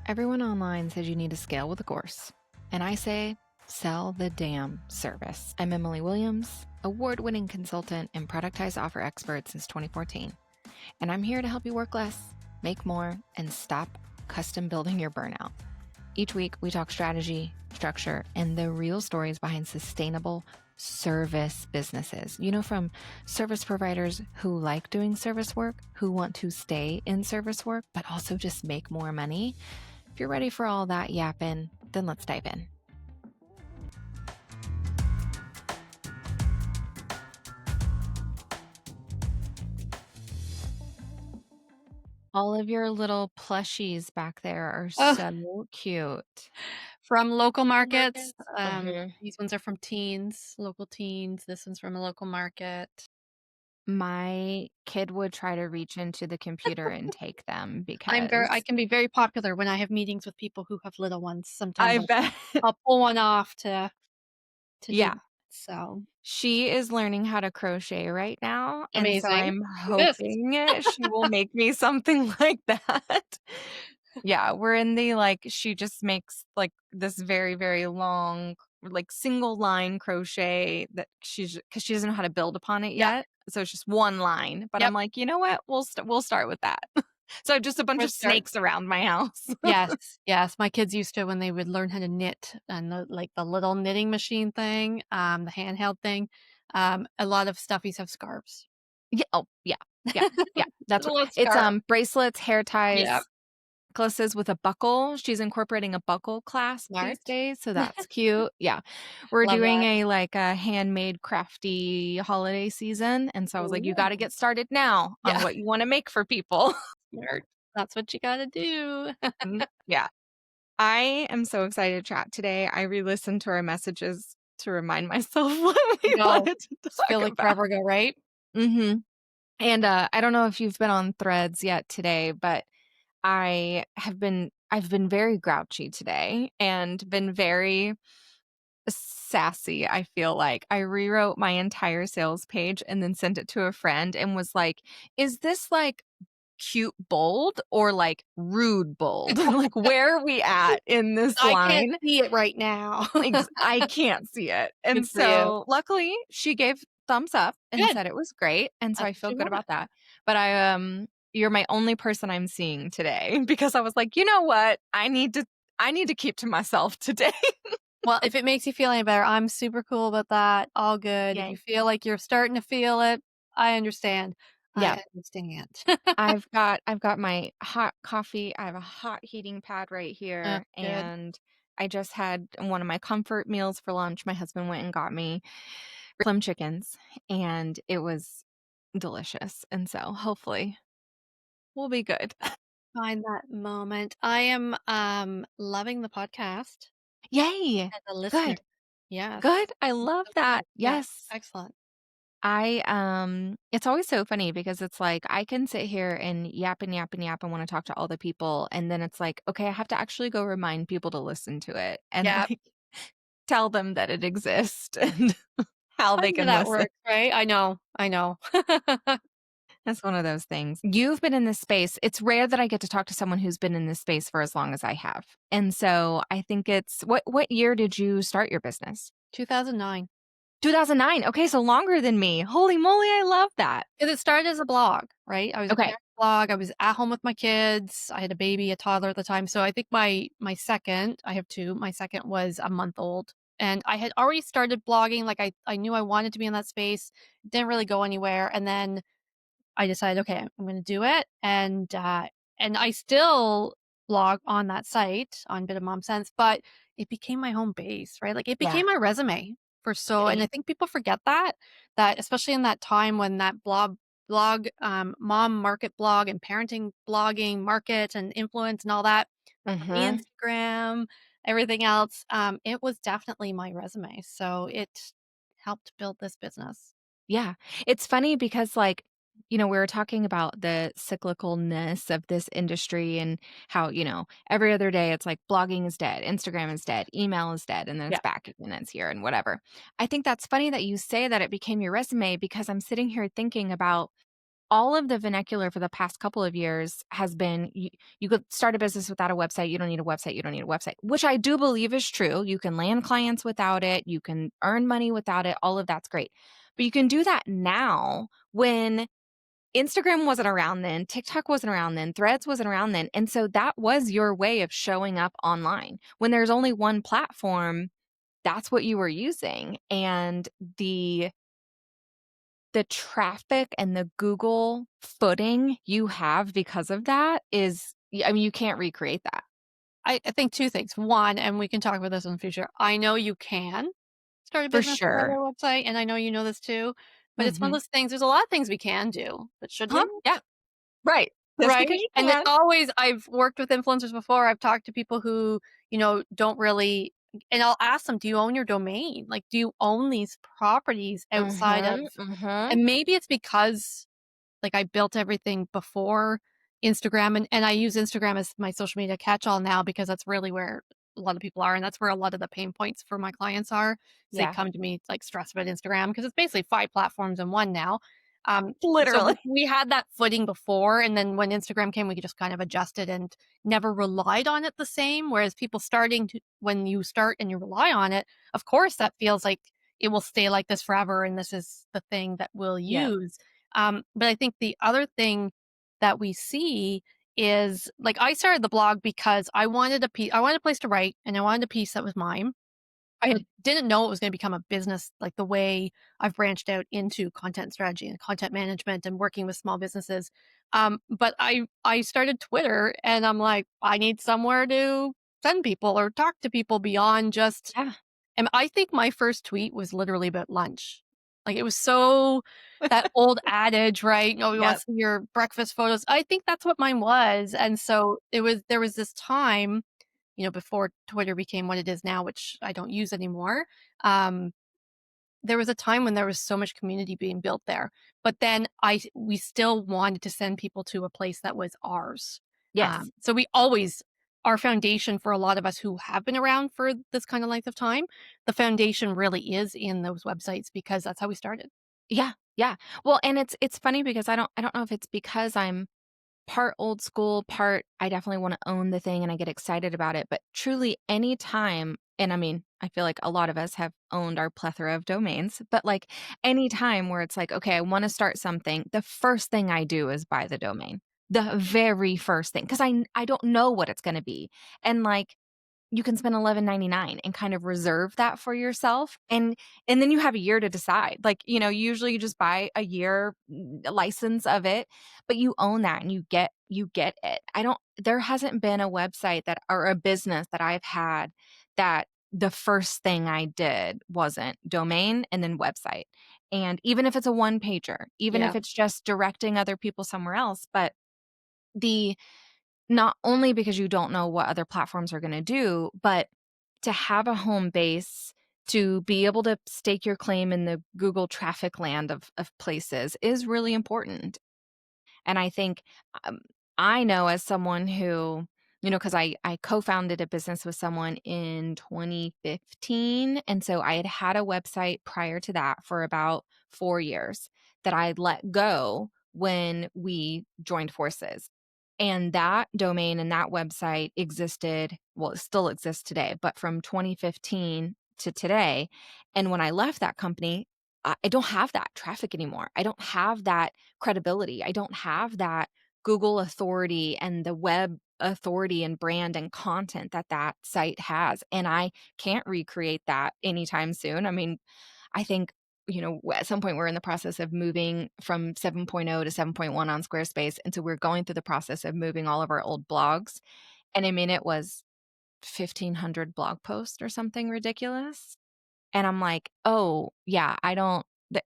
Everyone online says you need to scale with a course. And I say, sell the damn service. I'm Emylee Williams, award-winning consultant and productized offer expert since 2014. And I'm here to help you work less, make more, and stop custom building your burnout. Each week, we talk strategy, structure, and the real stories behind sustainable service businesses. You know, from service providers who like doing service work, who want to stay in service work, but also just make more money. If you're ready for all that yapping, then let's dive in. All of your little plushies back there are so cute. From local markets. Mhm. These ones are from teens, local teens. This one's from a local market. My kid would try to reach into the computer and take them I because can be very popular when I have meetings with people who have little ones. Sometimes I I'll bet. I'll pull one off to do Yeah. that. So She is learning how to crochet right now, and so amazing. I'm Do this. hoping she will make me something like that. Yeah, we're in the, she just makes, this very, very long, single line crochet that because she doesn't know how to build upon it Yep. yet, so it's just one line, but I'm Yep. like, "You know what? We'll start with that." So, just a bunch We'll of start. snakes around my house. Yes. Yes. My kids used to when they would learn how to knit and the little knitting machine thing, the handheld thing. A lot of stuffies have scarves. Yeah, oh, yeah, yeah, yeah, that's what Little it's, scarf. bracelets, hair Yep. ties, necklaces with a buckle. She's incorporating a buckle clasp these Smart. days, so that's cute. Yeah. We're Love doing that. a handmade crafty holiday season, and so I was like, "You gotta Ooh. get started now on Yeah. what you wanna make for people." Smart. That's what you gotta do. Yeah. I am so excited to chat today. I re-listened to our messages to remind myself what I we know. wanted to Just feel talk like about. forever ago, right? Mhm. And, I don't know if you've been on Threads yet today, but I've been very grouchy today and been very sassy, I feel like. I rewrote my entire sales page and then sent it to a friend and was like, "Is this, cute bold or, rude bold? Like, where are we at in this I can't line?" see it right now. I can't see it. And Good for you. so, luckily, she gave thumbs up and Good. said it was great, and so That's I what feel you good want. about that. But you're my only person I'm seeing today because I was like, "You know what? I need to keep to myself today." Well, if it makes you feel any better, I'm super cool about that. All good. If you Yay. feel like you're starting to feel it, I understand. Yeah. I understand. I've got my hot coffee. I have a hot heating pad right here, Good. and I just had one of my comfort meals for lunch. My husband went and got me plum chickens, and it was delicious. And so hopefully we'll be good. Find that moment. I am loving the podcast Yay. as a listener. Good. Yes. Good. I It's love so that. fun. Yeah. Yes. Excellent. It's always so funny because it's like I can sit here and yap and yap and yap and want to talk to all the people. And then it's like, okay, I have to actually go remind people to listen to it and Yeah. tell them that it exists and It's how they funny how can that listen. works, right? I know. I know. That's one of those things. You've been in this space. It's rare that I get to talk to someone who's been in this space for as long as I have. And so I think it's what year did you start your business? 2009. 2009. Okay, so longer than me. Holy moly, I love that. 'Cause it started as a blog, right? I was a Okay. parent blog. I was at home with my kids. I had a baby, a toddler at the time. So I think my second, I have 2, my second was a month old. And I had already started blogging, like, I knew I wanted to be in that space, didn't really go anywhere, and then I decided, "Okay, I'm gonna do it," and I still blog on that site, on Bit of Mom Sense, but it became my home base, right? Like, it Yeah. became my resume for so and I think people forget that especially in that time when that mom market blog and parenting blogging market and influence and all that, the Mhm. Instagram, everything else, it was definitely my resume, so it helped build this business. Yeah. It's funny because, we were talking about the cyclicalness of this industry and how, every other day it's like blogging is dead, Instagram is dead, email is dead, and then it's Yeah. back and it's here and whatever. I think that's funny that you say that it became your resume because I'm sitting here thinking about all of the vernacular for the past couple of years has been you could start a business without a website, you don't need a website, you don't need a website, which I do believe is true. You can land clients without it, you can earn money without it, all of that's great. But you can do that now when Instagram wasn't around then, TikTok wasn't around then, Threads wasn't around then. And so that was your way of showing up online. When there's only one platform, that's what you were using. And the traffic and the Google footing you have because of that is I mean, you can't recreate that. I think 2 things. 1, and we can talk about this in the future, I know you can start a For business without a sure. website, and I know you know this too, but it's one of Mhm. those things there's a lot of things we can do, but should Uh-huh. we? Yeah. Right. Just Right? because you And it's can. always I've worked with influencers before, I've talked to people who, don't really and I'll ask them, "Do you own your domain? Like, do you own these properties outside of" Mhm. Mhm. and maybe it's because like, I built everything before Instagram, and I use Instagram as my social media catch-all now because that's really where a lot of people are, and that's where a lot of the pain points for my clients are, is they Yeah. come to me, like, stressed about Instagram because it's basically 5 platforms in 1 now. So Literally. we had that footing before, and then when Instagram came, we could just kind of adjust it and never relied on it the same, whereas people starting to when you start and you rely on it, of course, that feels like it will stay like this forever, and this is the thing that we'll Yep. use. But I think the other thing that we see is like I started the blog because I wanted a place to write and I wanted a piece that was mine. I didn't know it was going to become a business like the way I've branched out into content strategy and content management and working with small businesses. But I started Twitter and I'm like, I need somewhere to send people or talk to people beyond just Yeah. and I think my first tweet was literally about lunch. Like, it was so that old adage, right? "Oh, we wanna Yep. see your breakfast photos." I think that's what mine was, and so there was this time, before Twitter became what it is now, which I don't use anymore, um, there was a time when there was so much community being built there, but then we still wanted to send people to a place that was ours. Yes. So we always our foundation for a lot of us who have been around for this kind of length of time, the foundation really is in those websites because that's how we started. Yeah. Yeah. Well, and it's funny because I don't know if it's because I'm part old school, part I definitely wanna own the thing and I get excited about it, but truly any time and I mean, I feel like a lot of us have owned our plethora of domains, but, like, any time where it's like, "Okay, I wanna start something," the first thing I do is buy the domain. The very first thing, 'cause I don't know what it's gonna be, and, like, you can spend $11.99 and kind of reserve that for yourself, and then you have a year to decide. Like, usually you just buy a year license of it, but you own that and you get it. I don't there hasn't been a website that or a business that I've had that the first thing I did wasn't domain and then website. And even if it's a one pager, even Yeah. if it's just directing other people somewhere else, but the not only because you don't know what other platforms are gonna do, but to have a home base, to be able to stake your claim in the Google traffic land of places is really important. And I think, um, I know as someone who, because I co-founded a business with someone in 2015, and so I had a website prior to that for about 4 years that I let go when we joined forces. And that domain and that website existed well, it still exists today, but from 2015 to today, and when I left that company, I don't have that traffic anymore. I don't have that credibility. I don't have that Google authority and the web authority and brand and content that that site has, and I can't recreate that anytime soon. I mean, I think, at some point we're in the process of moving from 7.0 to 7.1 on Squarespace, and so we're going through the process of moving all of our old blogs, and I mean, it was 1,500 blog posts or something ridiculous. And I'm like, "Oh, yeah, I don't th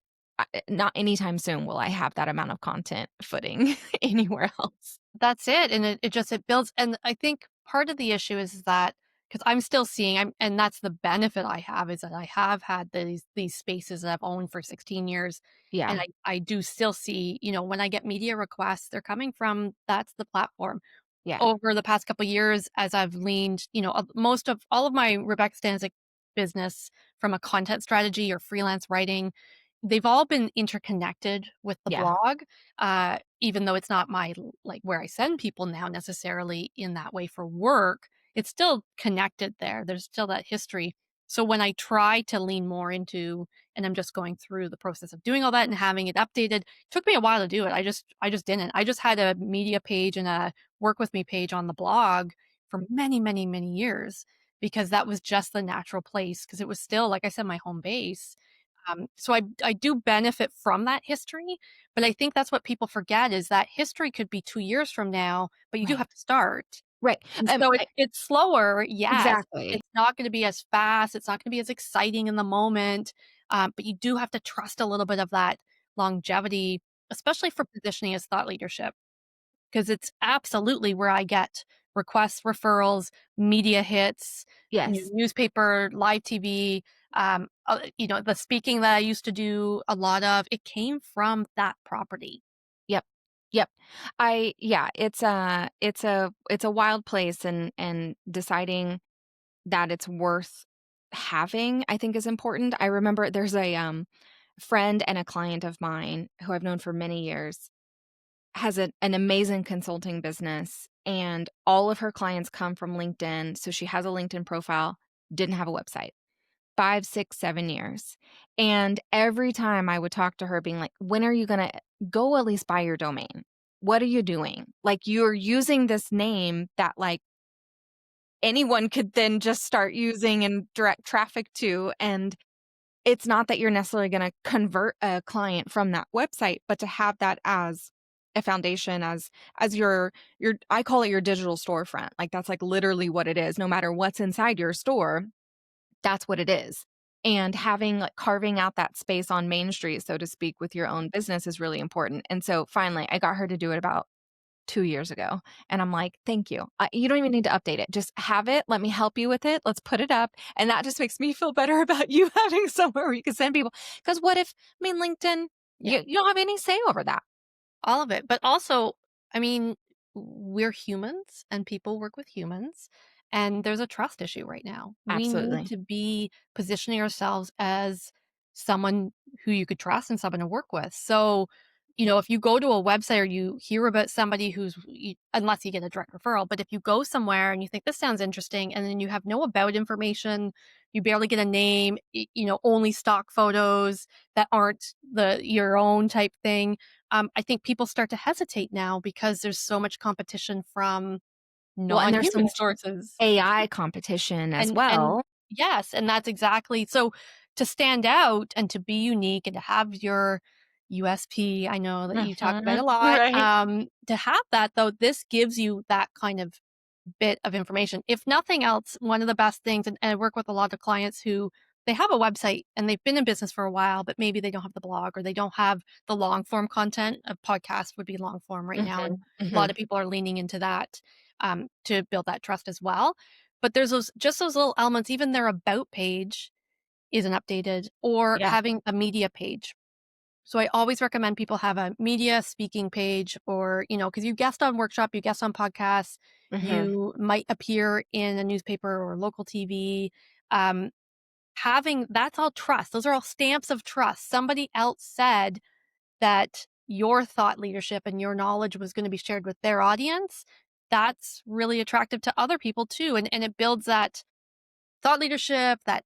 not anytime soon will I have that amount of content footing anywhere else." That's it, and it builds and I think part of the issue is that because 'cause I'm still seeing I'm and that's the benefit I have is that I have had these spaces that I've owned for 16 years, and Yeah, I do still see, when I get media requests, they're coming from that's the platform. yeah, Over the past couple years, as I've leaned, most of all of my Rebecca Stanisic business from a content strategy or freelance writing they've all been interconnected with the Yeah. blog, even though it's not my like where I send people now necessarily in that way for work. It's still connected there. There's still that history. So when I try to lean more into, and I'm just going through the process of doing all that and having it updated, it took me a while to do it. I just didn't. I just had a media page and a work with me page on the blog for many, many, many years because that was just the natural place because it was still, like I said, my home base. So I do benefit from that history, but I think that's what people forget is that history could be 2 years from now, but you do Right. have to start. Right. And so it's slower, yes. Exactly. It's not gonna be as fast, it's not gonna be as exciting in the moment, but you do have to trust a little bit of that longevity, especially for positioning as thought leadership. 'Cause it's absolutely where I get requests, referrals, media hits, Yes. newspaper, live TV, the speaking that I used to do a lot of, it came from that property. Yep. Yep. Yeah, it's a wild place, and deciding that it's worth having, I think, is important. I remember there's a, friend and a client of mine who I've known for many years, has an amazing consulting business, and all of her clients come from LinkedIn, so she has a LinkedIn profile, didn't have a website. 5, 6, 7 years. And every time I would talk to her being like, "When are you gonna go at least buy your domain? What are you doing? Like, you're using this name that, like, anyone could then just start using and direct traffic to, and it's not that you're necessarily gonna convert a client from that website, but to have that as a foundation, as your I call it your digital storefront. Like, that's, like, literally what it is. No matter what's inside your store, that's what it is. And having like carving out that space on Main Street, so to speak, with your own business is really important. And so finally, I got her to do it about 2 years ago. And I'm like, "Thank you. You don't even need to update it. Just have it. Let me help you with it. Let's put it up." And that just makes me feel better about you having somewhere where you can send people. Because what if, I mean, LinkedIn, Yeah. you don't have any say over that. All of it, but also, I mean, we're humans and people work with humans, and there's a trust issue right now. We need Absolutely. to be positioning ourselves as someone who you could trust and someone to work with. So, if you go to a website or you hear about somebody unless you get a direct referral, but if you go somewhere and you think this sounds interesting and then you have no about information, you barely get a name, only stock photos that aren't your own type thing, I think people start to hesitate now because there's so much competition from Well, and there's so non-human much sources. AI competition as And well. yes, and that's exactly so to stand out and to be unique and to have your USP, I know that you talk about Mhm. a lot, Right. to have that though, this gives you that kind of bit of information. If nothing else, one of the best things, and I work with a lot of clients who they have a website and they've been in business for a while, but maybe they don't have the blog or they don't have the long form content. A podcast would be long form right now. And Mhm. a lot Mhm. of people are leaning into that to build that trust as well. But there's those little elements, even their about page isn't updated or Yeah. having a media page. So I always recommend people have a media speaking page or, because you guest on workshop, you guest on podcasts, Mhm. you might appear in a newspaper or local TV. Um, having that's all trust. Those are all stamps of trust. Somebody else said that your thought leadership and your knowledge was going to be shared with their audience. That's really attractive to other people too. And it builds that thought leadership, that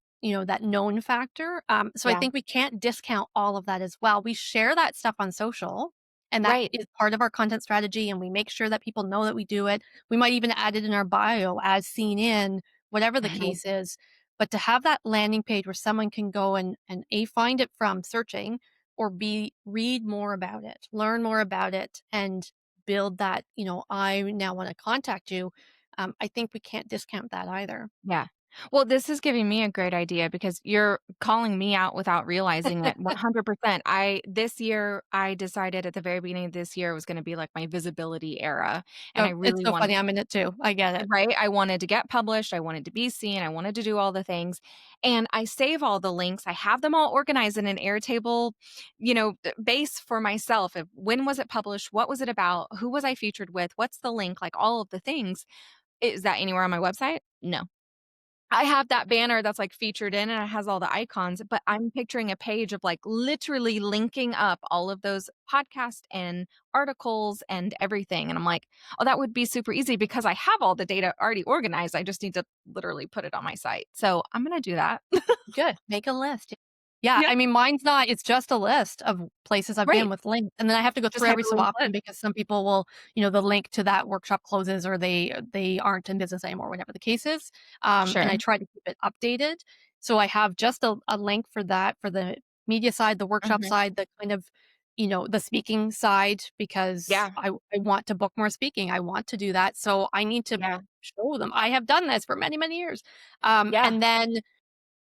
known factor. So I Yeah. think we can't discount all of that as well. We share that stuff on social, and that Right. is part of our content strategy, and we make sure that people know that we do it. We might even add it in our bio as seen in, whatever the Mhm. case is. But to have that landing page where someone can go and A, find it from searching, or B, read more about it, learn more about it, and build that, I now want to contact you. I think we can't discount that either. Yeah. Well, this is giving me a great idea because you're calling me out without realizing it 100%. This year, I decided at the very beginning of this year was gonna be like my visibility era, and Oh, I it's really so wanted funny, I'm in it too. I get it. right? I wanted to get published, I wanted to be seen, I wanted to do all the things, and I save all the links, I have them all organized in an Airtable, base for myself of when was it published, what was it about, who was I featured with, what's the link, like all of the things. Is that anywhere on my website? No. I have that banner that's, like, featured in, and it has all the icons, but I'm picturing a page of, like, literally linking up all of those podcasts and articles and everything, and I'm like, "Oh, that would be super easy because I have all the data already organized, I just need to literally put it on my site." So, I'm gonna do that. Good, make a list. Yeah, Yeah, I mean, mine's not it's just a list of places I've been great. with links, and then I have to go Just through every so hyperlink often list. because some people will, the link to that workshop closes or they aren't in business anymore, whatever the case is, and I Sure. try to keep it updated. So I have just a link for that, for the media side, the workshop Mhm. side, the kind of, the speaking side, because Yeah, I want to book more speaking, I want to do that, so I need to yeah, show them. I have done this for many, many years, yeah. and then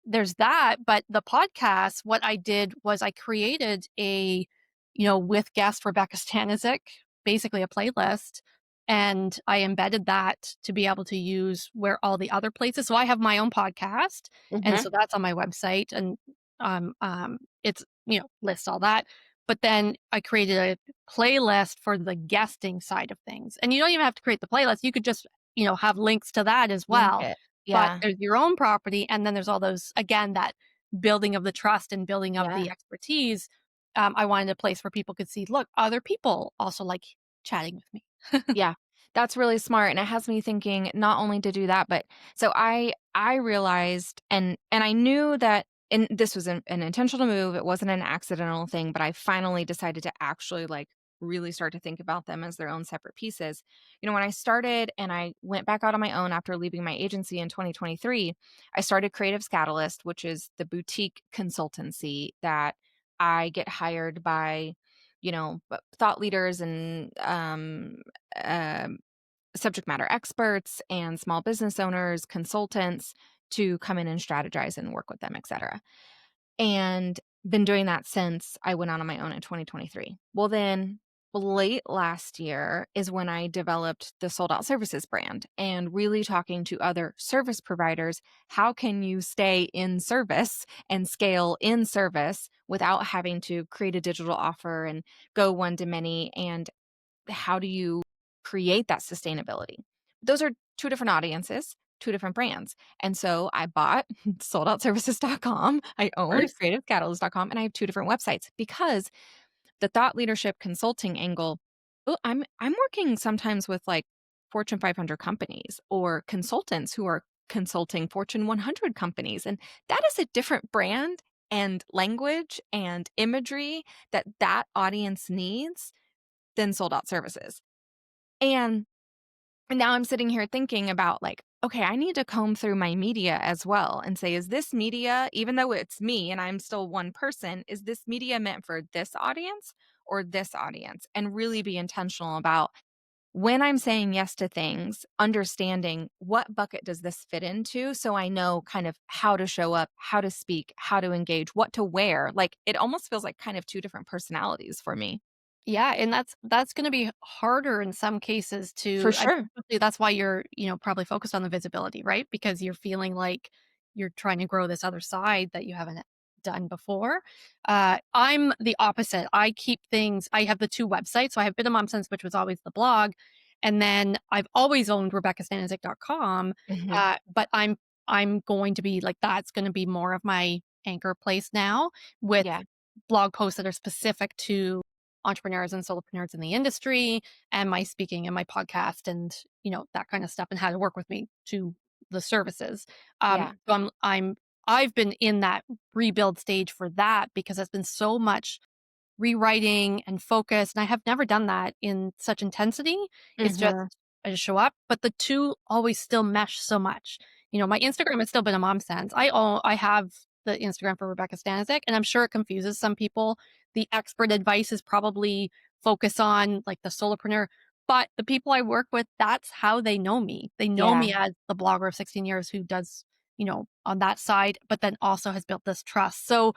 there's that, but the podcast, what I did was I created with guest Rebecca Stanisic, basically a playlist, and I embedded that to be able to use where all the other places. So I have my own podcast, and Mhm. so that's on my website, and it's lists all that. But then I created a playlist for the guesting side of things, and you don't even have to create the playlist. You could just have links to that as Link well, it. but Yeah, there's your own property, and then there's all those again, that building of the trust and building of yeah. the expertise. I wanted a place where people could see, look, other people also like chatting with me. Yeah, that's really smart, and it has me thinking not only to do that, but so I realized and I knew that and this was an intentional move, it wasn't an accidental thing, but I finally decided to actually, like, really start to think about them as their own separate pieces. When I started and I went back out on my own after leaving my agency in 2023, I started Creatives Catalyst, which is the boutique consultancy that I get hired by, thought leaders and, um, subject matter experts and small business owners, consultants to come in and strategize and work with them, et cetera. And been doing that since I went out on my own in 2023. Well, then late last year is when I developed the Sold Out Services brand and really talking to other service providers. How can you stay in service and scale in service without having to create a digital offer and go one to many? And how do you create that sustainability? Those are two different audiences, two different brands. And so I bought soldoutservices.com. I owned Course. creativecatalyst.com, and I have two different websites because the thought leadership consulting angle, I'm working sometimes with like Fortune 500 companies or consultants who are consulting Fortune 100 companies, and that is a different brand and language and imagery that audience needs than sold out services. And now I'm sitting here thinking about like, okay, I need to comb through my media as well and say, is this media, even though it's me and I'm still one person, is this media meant for this audience or this audience? And really be intentional about when I'm saying yes to things, understanding what bucket does this fit into so I know kind of how to show up, how to speak, how to engage, what to wear. Like it almost feels like kind of two different personalities for me. Yeah, and that's gonna be harder in some cases For to sure. especially that's why you're, probably focused on the visibility, right? Because you're feeling like you're trying to grow this other side that you haven't done before. I'm the opposite. I have the 2 websites. So I have Been a Mom Since, which was always the blog, and then I've always owned RebeccaStanisic.com, Mhm. but I'm going to be like, that's gonna be more of my anchor place now, with Yeah. blog posts that are specific to entrepreneurs and solopreneurs in the industry, and my speaking and my podcast, and that kind of stuff, and how to work with me to the services. Yeah. So I've been in that rebuild stage for that because there's been so much rewriting and focus, and I have never done that in such intensity. It's just Mhm. I just show up, but the 2 always still mesh so much. My Instagram has still been a mom sense. I have the Instagram for Rebecca Stanisic, and I'm sure it confuses some people. The expert advice is probably focus on, like, the solopreneur, but the people I work with, that's how they know me. They know Yeah. me as the blogger of 16 years who does, on that side, but then also has built this trust. So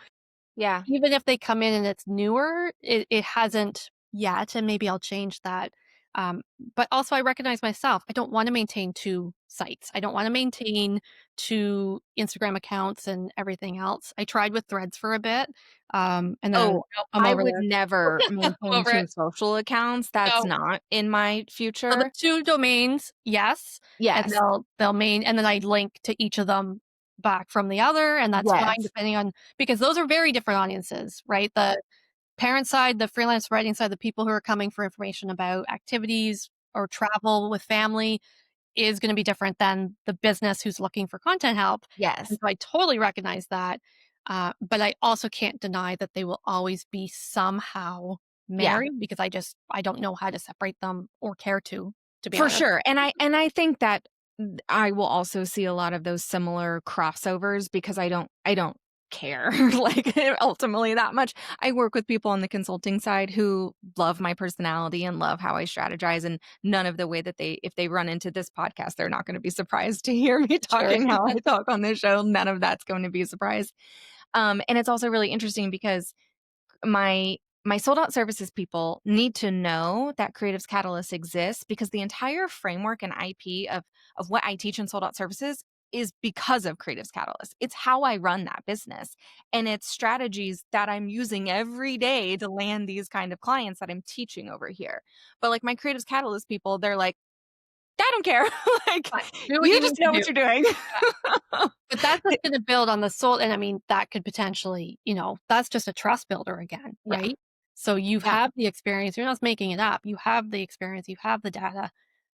Yeah. even if they come in and it's newer, it hasn't yet, and maybe I'll change that. Um, but also I recognize myself. I don't want to maintain 2 sites. I don't want to maintain 2 Instagram accounts and everything else. I tried with Threads for a bit, and then Oh, nope, I'm I over would there. never I'm maintain over it. 2 social accounts. That's No. not in my So the future. 2 domains, yes, and Yes. they'll main and then I link to each of them back from the other, and that's fine Yes. depending on because those are very different audiences, right? The parent side, the freelance writing side, the people who are coming for information about activities or travel with family is gonna be different than the business who's looking for content help, and Yes. so I totally recognize that, but I also can't deny that they will always be somehow Yeah. married because I don't know how to separate them or care to be For honest. sure, and I think that I will also see a lot of those similar crossovers because I don't care, like, ultimately that much. I work with people on the consulting side who love my personality and love how I strategize, and none of the way that if they run into this podcast, they're not gonna be surprised to hear me Sure. talking how I talk on this show. None of that's going to be a surprise. And it's also really interesting because my sold out services people need to know that Creatives Catalyst exists because the entire framework and IP of what I teach in sold out services is because of Creatives Catalyst. It's how I run that business. And it's strategies that I'm using every day to land these kind of clients that I'm teaching over here. But like my Creatives Catalyst people, they're like, I don't care. Like, Fine. Do what you you just need to know do. what you're doing. Yeah. But that's just gonna build on the soul and I mean, that could potentially, that's just a trust builder again, Yeah. right? So you Yeah. have the experience, you're not making it up. You have the experience, you have the data,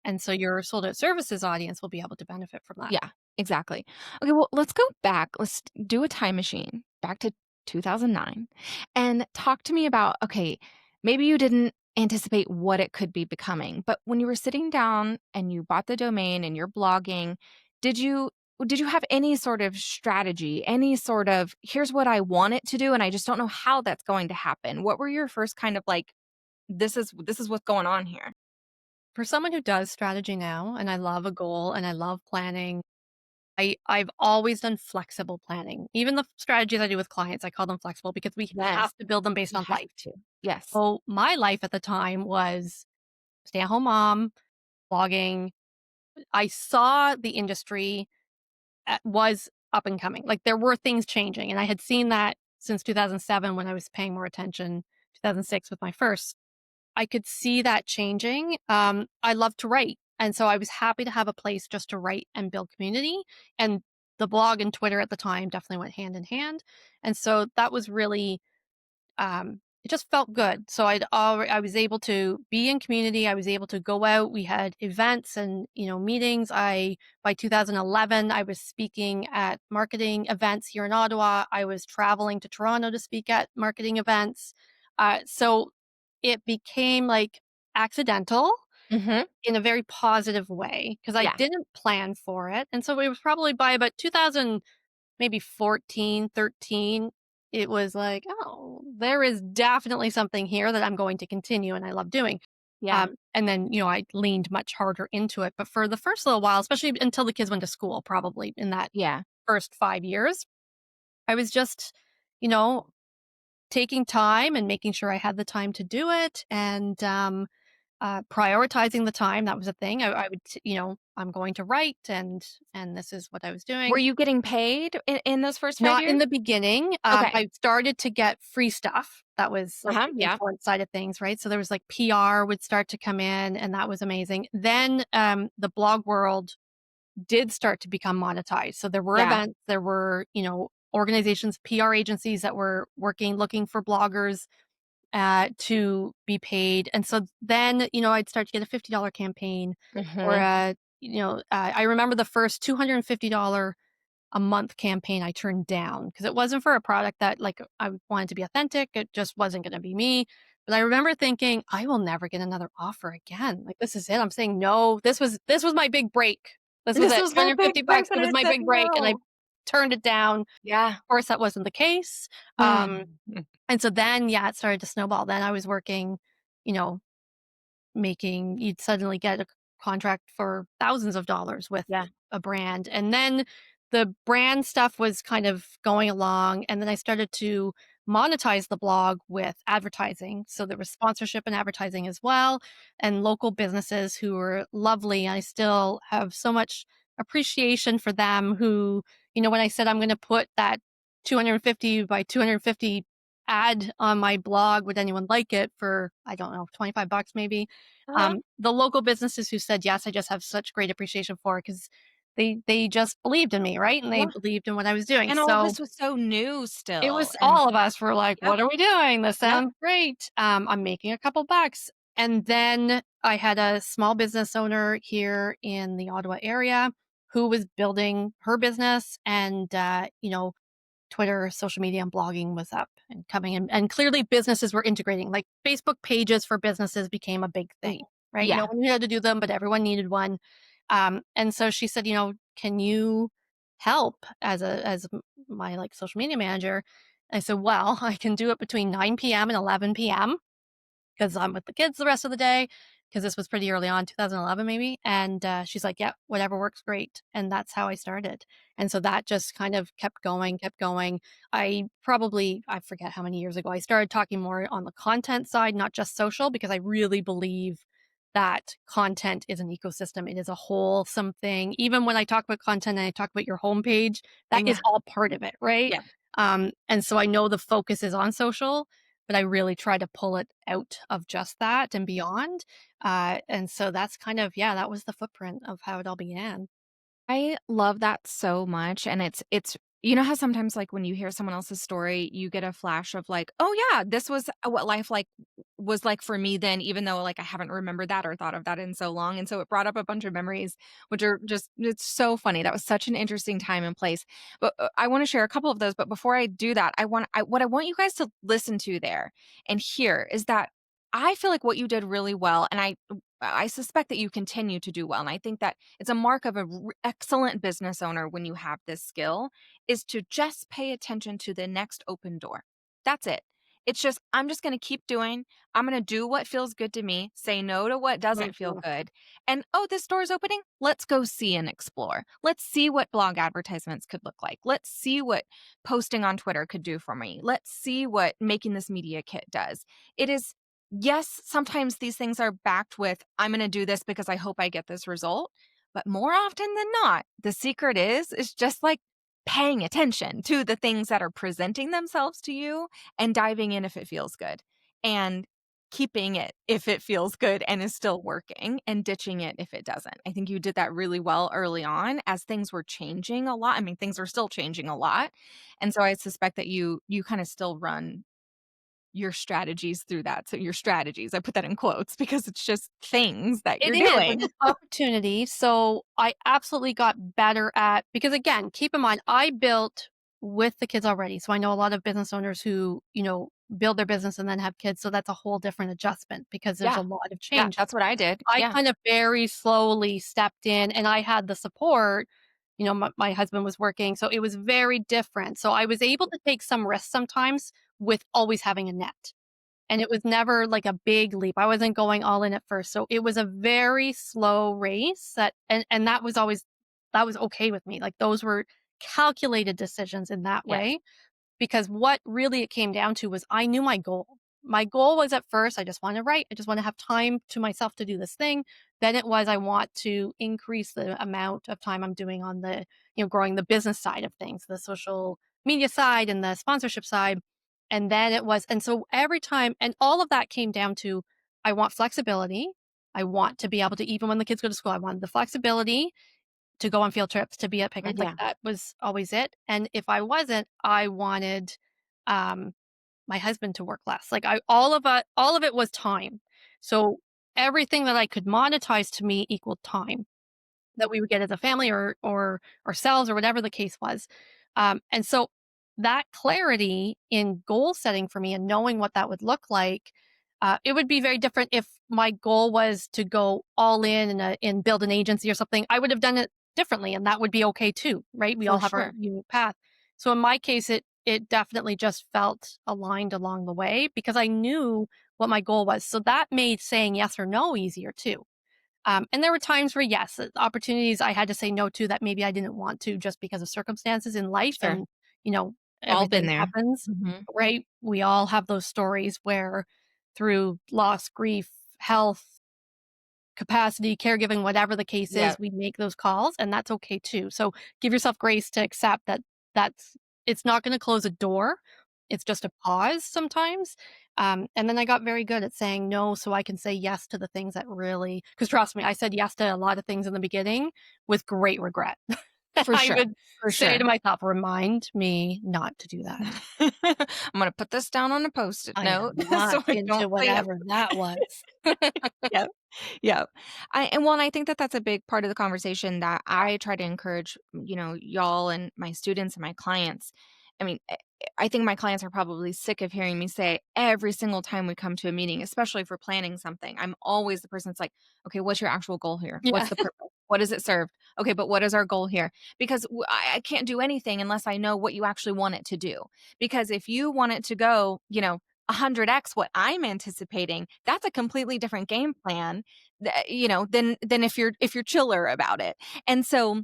and so your sold out services audience will be able to benefit from that. Yeah, exactly. Okay, well, let's go back. Let's do a time machine back to 2009 and talk to me about okay, maybe you didn't anticipate what it could be becoming, but when you were sitting down and you bought the domain and you're blogging, did you did you have any sort of strategy, any sort of here's what I want it to do and I just don't know how that's going to happen? What were your first kind of like this is what's going on here? For someone who does strategy now, and I love a goal and I love planning, I've always done flexible planning. Even the strategies I do with clients, I call them flexible because we Yes, have to build them based you on have life. to. Yes. So my life at the time was stay-at-home mom, blogging. I saw the industry was up and coming. Like there were things changing, and I had seen that since 2007 when I was paying more attention. 2006 with my first, I could see that changing. I love to write, and so I was happy to have a place just to write and build community. And the blog and Twitter at the time definitely went hand in hand, and so that was really it just felt good. So I was able to be in community. I was able to go out. We had events and meetings. I By 2011 I was speaking at marketing events here in Ottawa. I was traveling to Toronto to speak at marketing events. So it became like accidental Mhm. in a very positive way because I Yeah. didn't plan for it. And so it was probably by about 2000 maybe 14, 13, it was like, "Oh, there is definitely something here that I'm going to continue and I love doing." Yeah. And then, I leaned much harder into it. But for the first little while, especially until the kids went to school, probably in that Yeah. first 5 years, I was just, you know, taking time and making sure I had the time to do it and, prioritizing the time. That was a thing. I would, I'm going to write and this is what I was Were doing. you getting paid in those first 5 Not in years? the beginning. Okay. I started to get free stuff. That was like Uh-huh, the yeah. influence side of things, right? So there was like PR would start to come in, and that was amazing. Then the blog world did start to become monetized. So there were Yeah. events, there were, organizations, PR agencies that were looking for bloggers to be paid. And so then, I'd start to get a $50 campaign or Mhm. I remember the first $250 a month campaign I turned down because it wasn't for a product that like I wanted to be authentic. It just wasn't going to be me. But I remember thinking, I will never get another offer again. Like this is it. I'm saying no. This was my big break. This was This it. was my big 250 break, bucks. It and was I my said big break. And I no. turned it down. Of Yeah. course, that wasn't the case. Mm. And so then, yeah, it started to snowball. Then I was working, you know, you'd suddenly get a contract for thousands of dollars with Yeah. a brand. And then the brand stuff was kind of going along. And then I started to monetize the blog with advertising. So there was sponsorship and advertising as well, and local businesses who were lovely. I still have so much appreciation for them who, when I said I'm going to put that 250 by 250 ad on my blog, would anyone like it for, I don't know, 25 bucks maybe? Uh-huh. The local businesses who said yes, I just have such great appreciation for because they just believed in me, right? And they Yeah. believed in what I was doing. And all of So this was so new it still. was And all of us were like, yep, "What are we doing? This yep. sounds great." I'm making a couple bucks. And then I had a small business owner here in the Ottawa area who was building her business and, Twitter, social media, and blogging was up and coming in. And clearly businesses were integrating. Like Facebook pages for businesses became a big Ooh, thing, right? No yeah. one knew how to do them, but everyone needed one. And so she said, can you help my like social media manager? I said, well, I can do it between 9 p.m. and 11 p.m. because I'm with the kids the rest of the day. Because this was pretty early on, 2011 maybe. And she's like, yeah, whatever works great. And that's how I started. And so that just kind of kept going, kept going. I forget how many years ago, I started talking more on the content side, not just social, because I really believe that content is an ecosystem. It is a wholesome thing. Even when I talk about content and I talk about your homepage, that is Amen. all part of it, right? Yeah. And so I know the focus is on social, but I really try to pull it out of just that and beyond. And so that's kind of, yeah, that was the footprint of how it all began. I love that so much, and it's you know how sometimes, like, when you hear someone else's story, you get a flash of, like, "Oh, yeah, this was what life, like, was like for me then," even though, like, I haven't remembered that or thought of that in so long, and so it brought up a bunch of memories, which are just it's so funny. That was such an interesting time and place, but, I wanna share a couple of those, but before I do that, what I want you guys to listen to there and hear is that I feel like what you did really well, and I suspect that you continue to do well, and I think that it's a mark of a excellent business owner when you have this skill is to just pay attention to the next open door. That's it. It's just I'm just going to keep doing. I'm going to do what feels good to me, say no to what doesn't feel Mhm. good. And oh, this door is opening. Let's go see and explore. Let's see what blog advertisements could look like. Let's see what posting on Twitter could do for me. Let's see what making this media kit does. It is yes, sometimes these things are backed with, I'm going to do this because I hope I get this result. But more often than not, the secret is just like paying attention to the things that are presenting themselves to you and diving in if it feels good and keeping it if it feels good and is still working and ditching it if it doesn't. I think you did that really well early on as things were changing a lot. I mean, things are still changing a lot. And so I suspect that you kind of still run your strategies through that. So your strategies, I put that in quotes because it's just things that It you're is, doing. and it's opportunity. So I absolutely got better at, because again, keep in mind, I built with the kids already. So I know a lot of business owners who, build their business and then have kids. So that's a whole different adjustment because there's a Yeah. lot of Yeah, change. that's what I did. I Yeah. kind of very slowly stepped in and I had the support. My husband was working, so it was very different. So I was able to take some risks sometimes with always having a net. And it was never like a big leap. I wasn't going all in at first. So it was a very slow race and that was okay with me. Like those were calculated decisions in that Yes. way. Because what really it came down to was I knew my goal. My goal was at first, I just want to write. I just want to have time to myself to do this thing. Then it was, I want to increase the amount of time I'm doing on growing the business side of things, the social media side and the sponsorship side. And then it was, and so every time, and all of that came down to, I want flexibility. I want to be able to, even when the kids go to school, I wanted the flexibility to go on field trips, to be at picnics, like, Yeah. that was always it, and if I wasn't, I wanted, um, my husband to work less, like, I all of it was time. So, everything that I could monetize to me equaled time that we would get as a family or ourselves or whatever the case was. And so that clarity in goal setting for me and knowing what that would look like, it would be very different if my goal was to go all in and build an agency or something. I would have done it differently, and that would be okay too, right? We For all have our sure. unique path. So in my case, it definitely just felt aligned along the way because I knew what my goal was. So that made saying yes or no easier too. And there were times where, yes, opportunities I had to say no to that maybe I didn't want to just because of circumstances in life. Sure. And, All been everything there. happens, Mhm. right? We all have those stories where through loss, grief, health, capacity, caregiving, whatever the case Yep, is, we make those calls, and that's okay too. So give yourself grace to accept that that's it's not gonna close a door. It's just a pause sometimes. And then I got very good at saying no so I can say yes to the things that really, because trust me, I said yes to a lot of things in the beginning with great regret. And for I sure, would for say to sure. myself, "Remind me not to do that. I'm gonna put this down on a Post-it I am note not so I into don't say it. whatever that was." Yep. Yep. And I think that that's a big part of the conversation that I try to encourage, y'all and my students and my clients. I mean, I think my clients are probably sick of hearing me say every single time we come to a meeting, especially for planning something. I'm always the person that's like, okay, what's your actual goal here? Yeah. What's the purpose? What does it serve? Okay, but what is our goal here? Because I can't do anything unless I know what you actually want it to do. Because if you want it to go, 100x what I'm anticipating, that's a completely different game plan, than if you're chiller about it. And so,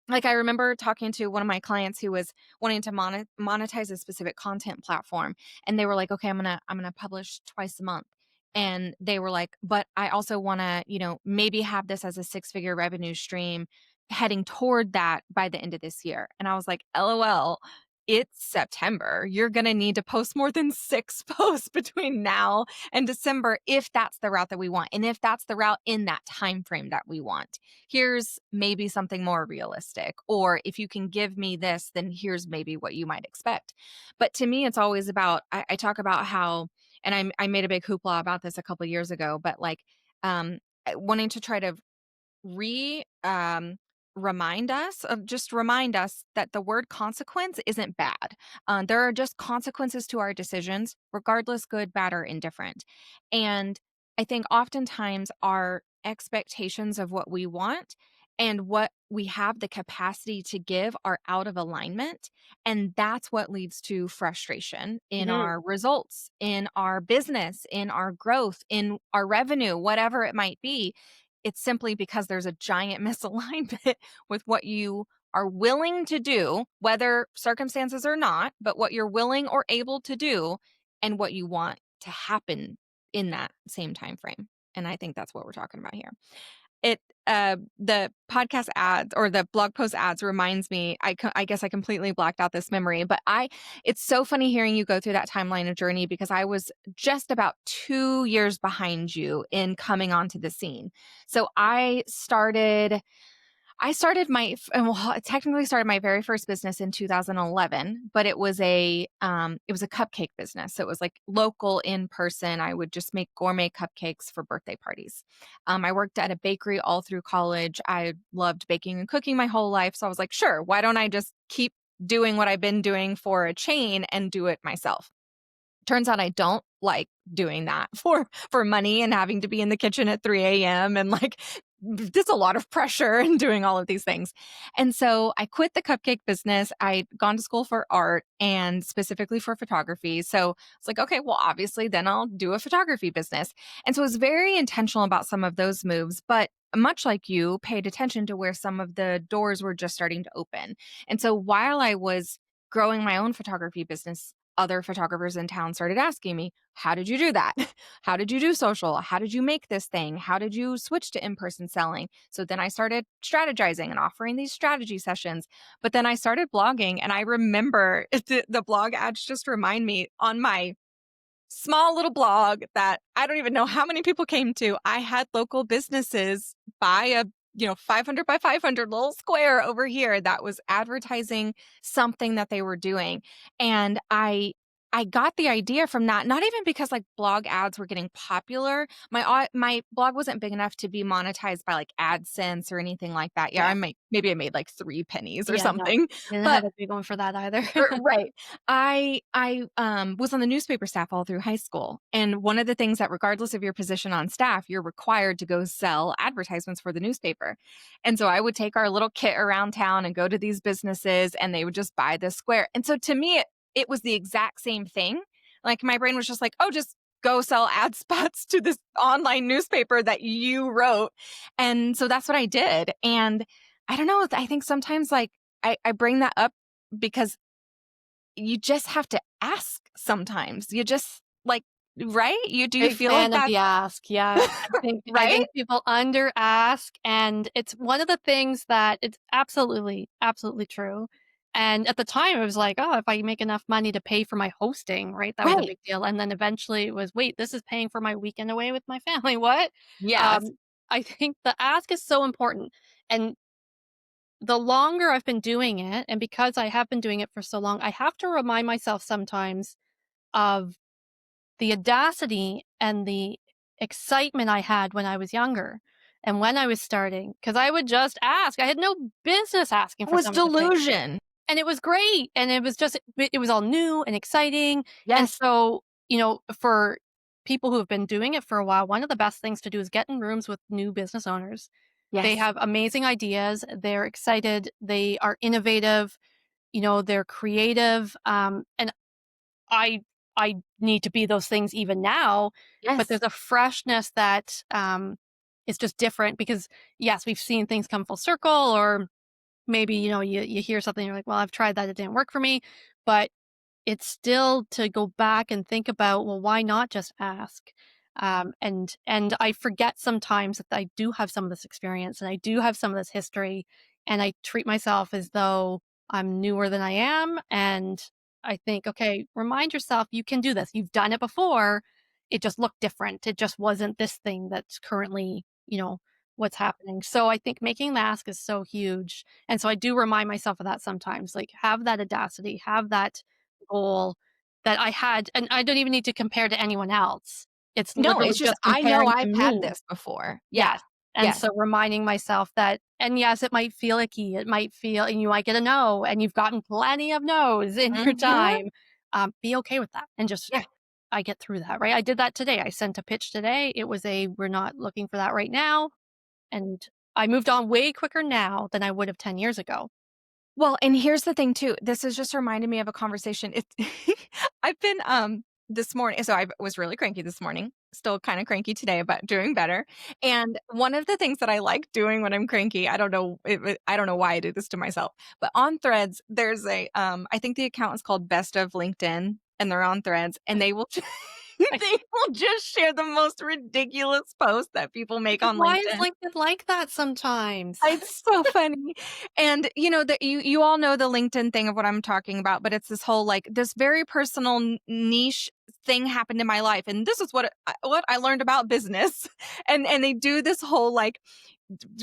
like, I remember talking to one of my clients who was wanting to monetize a specific content platform, and they were like, "Okay, I'm gonna publish twice a month." And they were like, "But I also wanna, maybe have this as a six-figure revenue stream heading toward that by the end of this year." And I was like, "LOL, it's September. You're gonna need to post more than 6 posts between now and December if that's the route that we want, and if that's the route in that time frame that we want. Here's maybe something more realistic. Or if you can give me this, then here's maybe what you might expect." But to me, it's always about, I talk about how, and I made a big hoopla about this a couple of years ago, but like, wanting to try to re remind us that the word consequence isn't bad. There are just consequences to our decisions, regardless, good, bad, or indifferent. And I think oftentimes our expectations of what we want and what we have the capacity to give are out of alignment. And that's what leads to frustration in Mhm. our results, in our business, in our growth, in our revenue, whatever it might be. It's simply because there's a giant misalignment with what you are willing to do, whether circumstances or not, but what you're willing or able to do and what you want to happen in that same time frame. And I think that's what we're talking about here. The podcast ads or the blog post ads reminds me, I guess I completely blacked out this memory, but it's so funny hearing you go through that timeline of journey because I was just about 2 years behind you in coming onto the scene. So I technically started my very first business in 2011, but it was a cupcake business. So it was like local in person. I would just make gourmet cupcakes for birthday parties. I worked at a bakery all through college. I loved baking and cooking my whole life. So I was like, sure, why don't I just keep doing what I've been doing for a chain and do it myself? Turns out I don't like doing that for money and having to be in the kitchen at 3 a.m. and like there's a lot of pressure and doing all of these things. And so I quit the cupcake business. I'd gone to school for art and specifically for photography. So it's like, okay, well, obviously then I'll do a photography business. And so I was very intentional about some of those moves, but much like you, paid attention to where some of the doors were just starting to open. And so while I was growing my own photography business, other photographers in town started asking me, how did you do that? How did you do social? How did you make this thing? How did you switch to in person selling? So then I started strategizing and offering these strategy sessions. But then I started blogging, and I remember the blog ads just remind me on my small little blog that I don't even know how many people came to. I had local businesses buy a 500 by 500 little square over here that was advertising something that they were doing. And I got the idea from that, not even because like blog ads were getting popular. My blog wasn't big enough to be monetized by like AdSense or anything like that. Yeah, Yeah. maybe I made like 3 pennies or Yeah, no. something. Didn't But have a big one for that either. Right. I was on the newspaper staff all through high school. And one of the things that regardless of your position on staff, you're required to go sell advertisements for the newspaper. And so I would take our little kit around town and go to these businesses and they would just buy this square. And so to me, it was the exact same thing. Like my brain was just like, oh, just go sell ad spots to this online newspaper that you wrote. And so that's what I did. And I don't know, I think sometimes like I bring that up because you just have to ask sometimes. You just like, right? Do you Big feel like fan of that? the ask, yes. I Right? think people under ask, and it's one of the things that it's absolutely, absolutely true. And at the time, it was like, "Oh, if I make enough money to pay for my hosting," right? That was a Right. big deal, and then eventually it was, "Wait, this is paying for my weekend away with my family, what?" Yes. Um, I think the ask is so important, and the longer I've been doing it, and because I have been doing it for so long, I have to remind myself sometimes of the audacity and the excitement I had when I was younger and when I was starting, because I would just ask. I had no business asking It for was someone to pay. delusion. And it was great. And it was just, it was all new and exciting. And Yes. so, for people who have been doing it for a while, one of the best things to do is get in rooms with new business owners. They Yes. have amazing ideas. They're excited. They are innovative. They're creative. And I I need to be those things even now, but Yes. there's a freshness that, is just different because, yes, we've seen things come full circle or maybe, you hear something, you're like, "Well, I've tried that, it didn't work for me." But it's still to go back and think about, well, why not just ask? And I forget sometimes that I do have some of this experience and I do have some of this history, and I treat myself as though I'm newer than I am. And I think, okay, remind yourself you can do this. You've done it before. It just looked different. It just wasn't this thing that's currently, what's happening. So I think making the ask is so huge. And so I do remind myself of that sometimes, like have that audacity, have that goal that I had, and I don't even need to compare to anyone else. It's No, literally it's just just I know comparing to I've had me. this before. Yeah. Yes. And Yes. so reminding myself that, and yes, it might feel icky. It might feel, and you might get a no, and you've gotten plenty of no's in your Mhm. time. Be okay with that. And just, Yeah. I get through that, right? I did that today. I sent a pitch today. It was we're not looking for that right now. And I moved on way quicker now than I would have 10 years ago. Well, and here's the thing too. This is just reminding me of a conversation. It's I've been this morning, so I was really cranky this morning. Still kind of cranky today, but doing better. And one of the things that I like doing when I'm cranky, I don't know why I do this to myself, but on Threads, there's I think the account is called Best of LinkedIn, and they're on Threads, and they will I they will just share the most ridiculous posts that people make Because on why is LinkedIn. LinkedIn like that sometimes? It's so funny. And, that you all know the LinkedIn thing of what I'm talking about, but it's this whole, like, this very personal niche thing happened in my life, and this is what I learned about business. And they do this whole, like,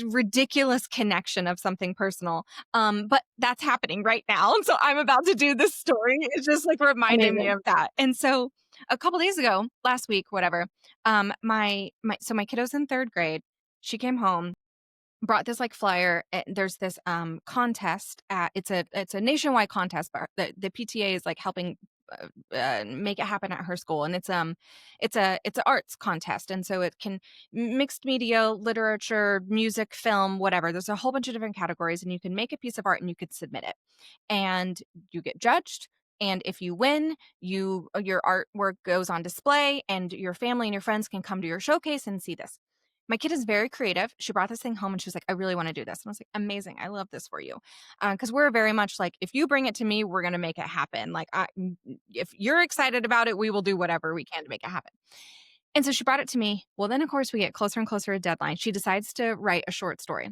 ridiculous connection of something personal. But that's happening right now. So I'm about to do this story. It's just, like, reminding me Amazing. of that. And so a couple days ago, last week, whatever, my kiddo's in 3rd grade. She came home, brought this like flyer. There's this contest at it's a nationwide contest, but the PTA is like helping make it happen at her school, and it's an arts contest, and so it can mixed media, literature, music, film, whatever. There's a whole bunch of different categories, and you can make a piece of art and you could submit it, and you get judged. And if you win, your artwork goes on display, and your family and your friends can come to your showcase and see this. My kid is very creative. She brought this thing home and she was like, I really want to do this. And I was like, amazing. I love this for you. Because we're very much like, if you bring it to me, we're going to make it happen. Like, if you're excited about it, we will do whatever we can to make it happen. And so she brought it to me. Well, then, of course, we get closer and closer to deadline. She decides to write a short story.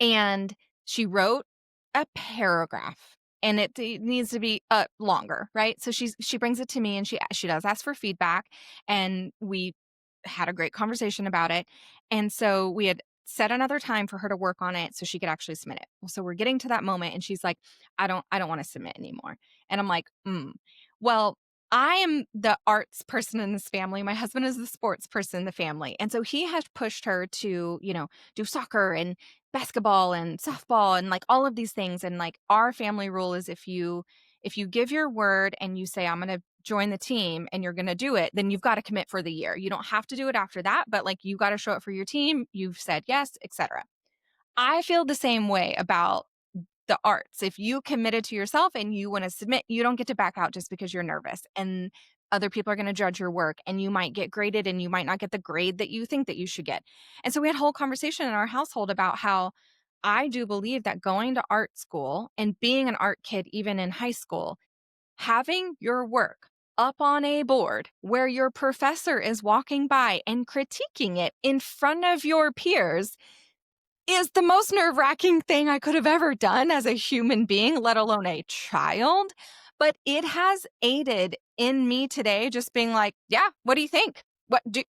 And she wrote a paragraph, and it needs to be longer, right? So she brings it to me, and she does ask for feedback, and we had a great conversation about it. And so we had set another time for her to work on it so she could actually submit it. Well, so we're getting to that moment, and she's like, I don't want to submit anymore. And I'm like, well, I am the arts person in this family. My husband is the sports person in the family. And so he has pushed her to, do soccer and basketball and softball and like all of these things. And like our family rule is if you give your word and you say I'm going to join the team and you're going to do it, then you've got to commit for the year. You don't have to do it after that, but like you got to show up for your team. You've said yes, etc. I feel the same way about the arts. If you committed to yourself and you want to submit, you don't get to back out just because you're nervous, and other people are going to judge your work, and you might get graded and you might not get the grade that you think that you should get. And so we had a whole conversation in our household about how I do believe that going to art school and being an art kid, even in high school, having your work up on a board where your professor is walking by and critiquing it in front of your peers is the most nerve-wracking thing I could have ever done as a human being, let alone a child. But it has aided in me today just being like, yeah, what do you think?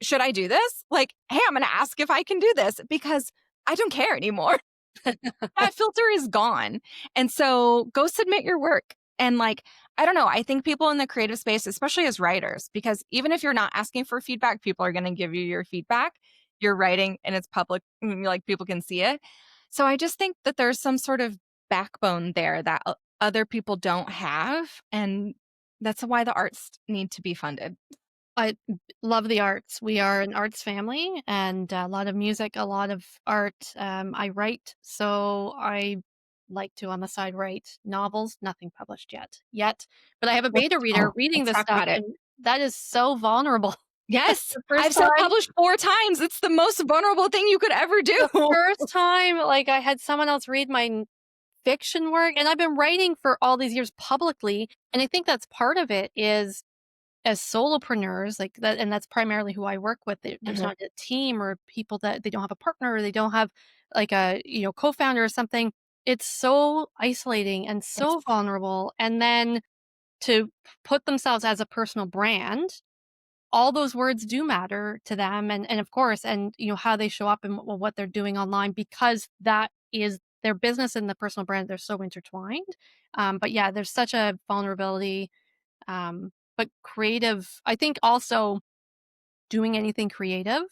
Should I do this? Like, hey, I'm going to ask if I can do this because I don't care anymore. That filter is gone. And so go submit your work. And like, I don't know, I think people in the creative space, especially as writers, because even if you're not asking for feedback, people are going to give you your feedback. You're writing and it's public, like people can see it. So I just think that there's some sort of backbone there that other people don't have. And that's why the arts need to be funded. I love the arts. We are an arts family and a lot of music, a lot of art. I write, so I like to on the side write novels, nothing published yet. But I have a beta reader reading Let's this talk stuff, about it. and that is so vulnerable. Yes, The first I've time self-published 4 times. It's the most vulnerable thing you could ever do. the first time, like, I had someone else read my fiction work, and I've been writing for all these years publicly, and I think that's part of it is as solopreneurs, like that, and that's primarily who I work with. There's Mhm. not a team or people that they don't have a partner or they don't have like a co-founder or something. It's so isolating and Yes. so vulnerable. And then to put themselves as a personal brand, all those words do matter to them, and of course, and how they show up and what they're doing online because that is their business and the personal brand. They're so intertwined. But yeah, there's such a vulnerability but creative, I think also doing anything creative,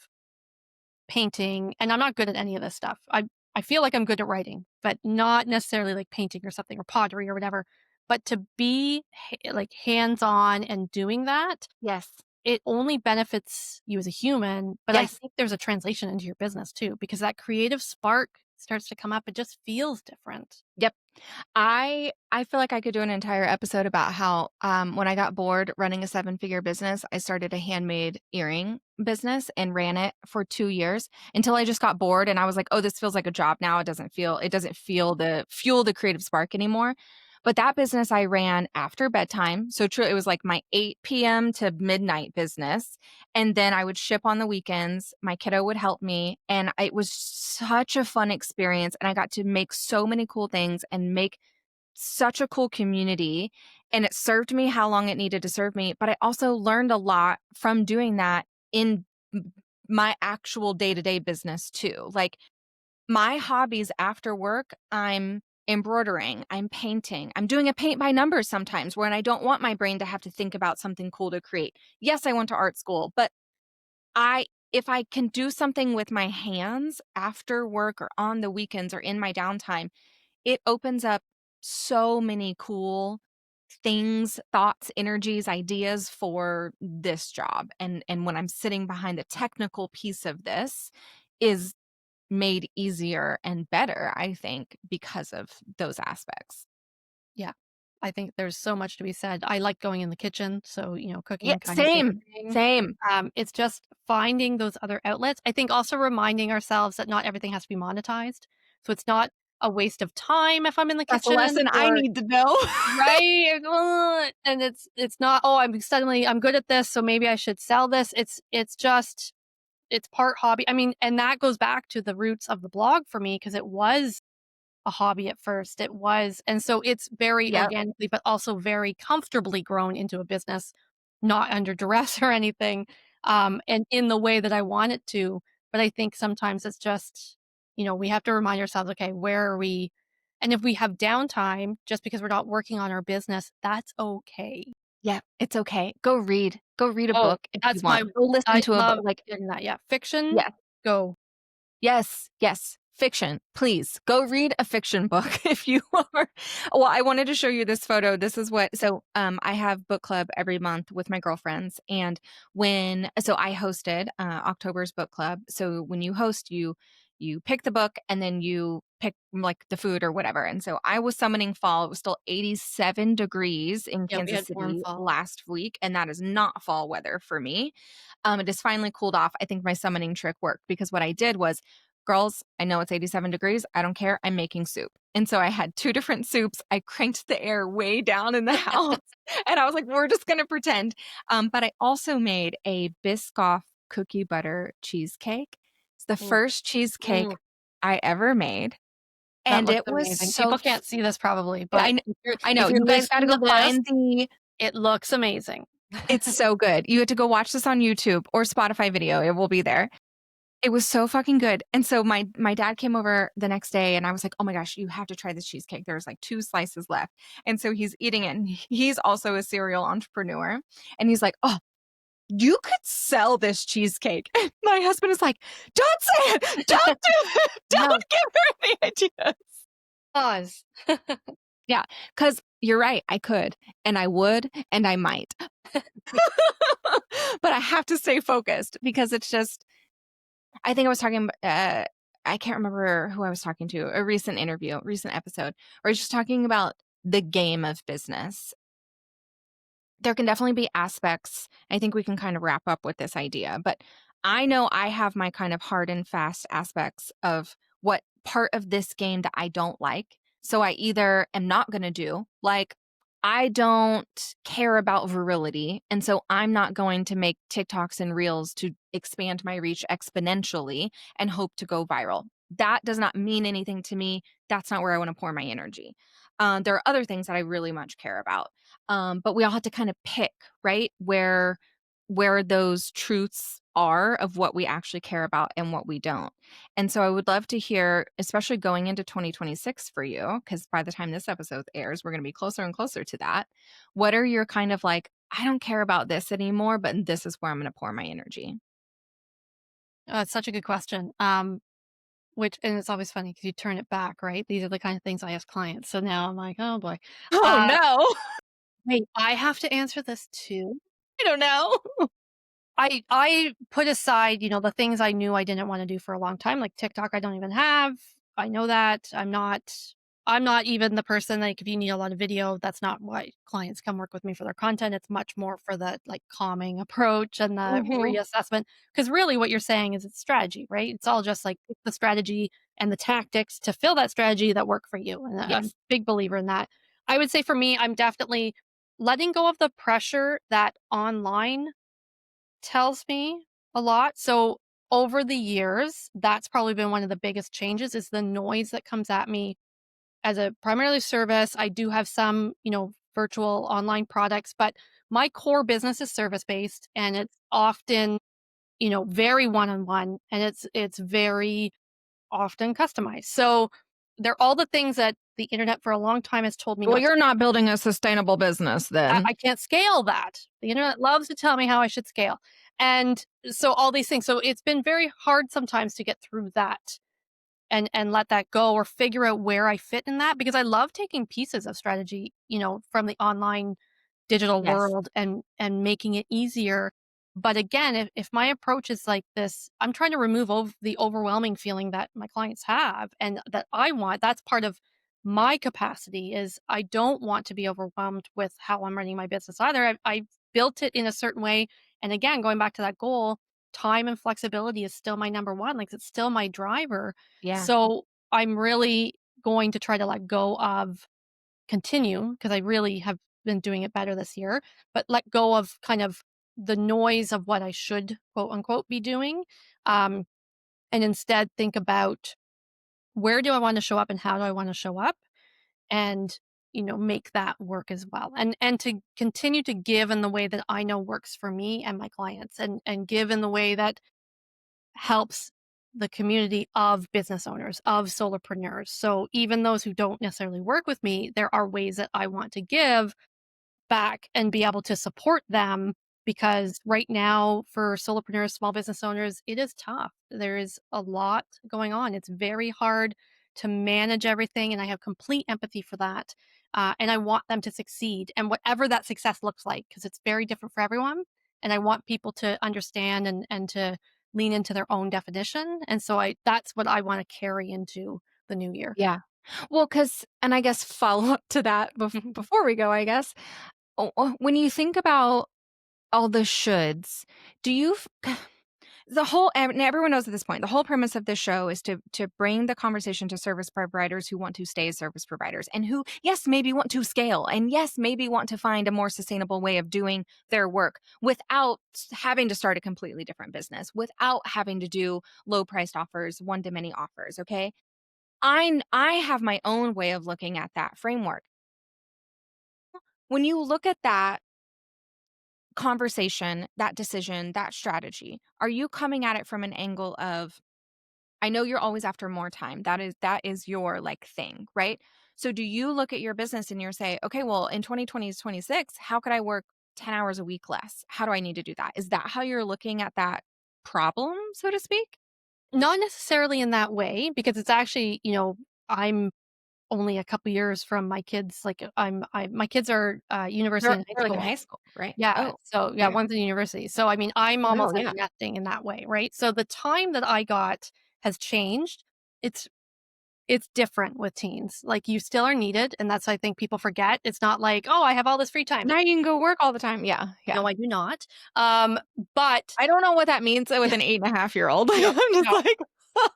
painting, and I'm not good at any of this stuff. I feel like I'm good at writing, but not necessarily like painting or something or pottery or whatever. But to be like hands-on and doing that, Yes. it only benefits you as a human, but I Yes. think there's a translation into your business too because that creative spark starts to come up. It just feels different. Yep. I feel like I could do an entire episode about how, when I got bored running a seven-figure business, I started a handmade earring business and ran it for 2 years until I just got bored and I was like, "Oh, this feels like a job now. It doesn't feel the fuel the creative spark anymore." But that business I ran after bedtime. So true, it was like my 8 PM to midnight business. And then I would ship on the weekends. My kiddo would help me. And it was such a fun experience. And I got to make so many cool things and make such a cool community. And it served me how long it needed to serve me. But I also learned a lot from doing that in my actual day to day business too. Like my hobbies after work, I'm embroidering, I'm painting, I'm doing a paint by numbers sometimes when I don't want my brain to have to think about something cool to create. Yes, I went to art school, but if I can do something with my hands after work or on the weekends or in my downtime, it opens up so many cool things, thoughts, energies, ideas for this job. And when I'm sitting behind the technical piece of this is made easier and better, I think, because of those aspects. Yeah. I think there's so much to be said. I like going in the kitchen, so, Yeah, cooking kind of is same, a thing. same. It's just finding those other outlets. I think also reminding ourselves that not everything has to be monetized. So it's not a waste of time if I'm in the That's a kitchen lesson I or need to know. right, and it's not, "Oh, I'm good at this, so maybe I should sell this." It's just it's part hobby. I mean, and that goes back to the roots of the blog for me because it was a hobby at first. It was and so it's very Yep, organically, but also very comfortably grown into a business, not under duress or anything, and in the way that I want it to. But I think sometimes it's just, we have to remind ourselves, okay, where are we? And if we have downtime just because we're not working on our business, that's okay. yep, it's okay. Go read. Go read a Oh, book if you that's want. Go listen I to a book, love like getting that. Yeah. Fiction, yes. go. Yes, yes, fiction. Please go read a fiction book if you are. Well, I wanted to show you this photo. This is what I have book club every month with my girlfriends and I hosted October's book club. So when you host you pick the book and then you pick like the food or whatever. And so I was summoning fall. It was still 87 degrees in Yeah, we Kansas had warm City fall. last week and that is not fall weather for me. It has finally cooled off. I think my summoning trick worked because what I did was girls, I know it's 87 degrees. I don't care. I'm making soup. And so I had 2 different soups. I cranked the air way down in the house and I was like, we're just going to pretend. But I also made a Biscoff cookie butter cheesecake. It's the Ooh, first cheesecake mm, I ever made. that And looks it was amazing. People can't see this probably, but I know. if you're You guys got to listening go to this, find the it looks amazing. it's so good. You had to go watch this on YouTube or Spotify video. It will be there. It was so fucking good. And so my dad came over the next day and I was like, "Oh my gosh, you have to try this cheesecake. There's like 2 slices left." And so he's eating it and he's also a serial entrepreneur. And he's like, "Oh, you could sell this cheesecake." My husband is like, "Don't say it. Don't do it. No, Don't give her the ideas." pause. Yeah, cuz you're right. I could and I would and I might. But I have to stay focused because it's just I think I was talking, I can't remember who I was talking to, a recent interview, recent episode, where I was just talking about the game of business. There can definitely be aspects, I think we can kind of wrap up with this idea, but I know I have my kind of hard and fast aspects of what part of this game that I don't like. So I either am not going to do, like, I don't care about virility. And so I'm not going to make TikToks and reels to expand my reach exponentially and hope to go viral. That does not mean anything to me. That's not where I want to pour my energy. There are other things that I really much care about. But we all have to kind of pick, right, where those truths are of what we actually care about and what we don't. And so I would love to hear, especially going into 2026 for you, because by the time this episode airs, we're going to be closer and closer to that. What are your kind of like, I don't care about this anymore, but this is where I'm going to pour my energy? It's such a good question. Which and it's always funny because you turn it back, right? These are the kind of things I ask clients. So now I'm like, "Oh boy." Oh, Uh, no. wait, I have to answer this too? I don't know. I put aside, the things I knew I didn't wanna do for a long time, like TikTok, I don't even have. I know that. I'm not even the person, like, if you need a lot of video, that's not why clients come work with me for their content. It's much more for the, like, calming approach and the Hmm. reassessment. Because really what you're saying is it's strategy, right? It's all just, like, the strategy and the tactics to fill that strategy that work for you, and I'm a Yes. big believer in that. I would say for me, I'm definitely letting go of the pressure that online tells me a lot. So over the years, that's probably been one of the biggest changes is the noise that comes at me as a primarily service. I do have some, virtual online products, but my core business is service based and it's often, very one-on-one and it's very often customized. So they're all the things that the internet for a long time has told me Well, not to you're do. not building a sustainable business then. I can't scale that. The internet loves to tell me how I should scale. And so all these things. So it's been very hard sometimes to get through that and let that go or figure out where I fit in that because I love taking pieces of strategy, from the online digital Yes. world and making it easier. But again, if my approach is like this, I'm trying to remove the overwhelming feeling that my clients have and that I want. That's part of my capacity is I don't want to be overwhelmed with how I'm running my business either. I built it in a certain way. And again, going back to that goal, time and flexibility is still my number one. Like it's still my driver. Yeah. So I'm really going to try to let go of continue because I really have been doing it better this year, but let go of kind of the noise of what I should quote unquote be doing. Um, and instead think about where do I want to show up and how do I want to show up and make that work as well and to continue to give in the way that I know works for me and my clients and give in the way that helps the community of business owners, of solopreneurs. So even those who don't necessarily work with me, there are ways that I want to give back and be able to support them because right now for solopreneurs, small business owners, it is tough. There is a lot going on. It's very hard to manage everything, and I have complete empathy for that. And I want them to succeed, and whatever that success looks like, because it's very different for everyone. And I want people to understand and to lean into their own definition. And so that's what I want to carry into the new year. Yeah. Well, because, and I guess follow up to that before we go, I guess, when you think about all the shoulds, do you, and everyone knows at this point, the whole premise of this show is to bring the conversation to service providers who want to stay as service providers and who, yes, maybe want to scale and yes, maybe want to find a more sustainable way of doing their work without having to start a completely different business, without having to do low priced offers, one to many offers. Okay. I have my own way of looking at that framework. When you look at that conversation, that decision, that strategy, are you coming at it from an angle of, I know you're always after more time. That is your like thing, right? So do you look at your business and you're say, okay, well, in 2020 to 26, how could I work 10 hours a week less? How do I need to do that? Is that how you're looking at that problem, so to speak? Not necessarily in that way, because it's actually, I'm only a couple years from my kids. Like my kids are university They're and high they're like in school. high school, right? Yeah. Oh, So yeah, okay. one's in university. So I mean, I'm Wow, almost yeah. empty nesting in that way, right? So the time that I got has changed. It's it's different with teens. Like you still are needed, and that's I think people forget. It's not like, oh, I have all this free time. Now you can go work all the time. Yeah, yeah. No, I do not. Um, but I don't know what that means with an 8.5-year-old. no, I'm just no, like,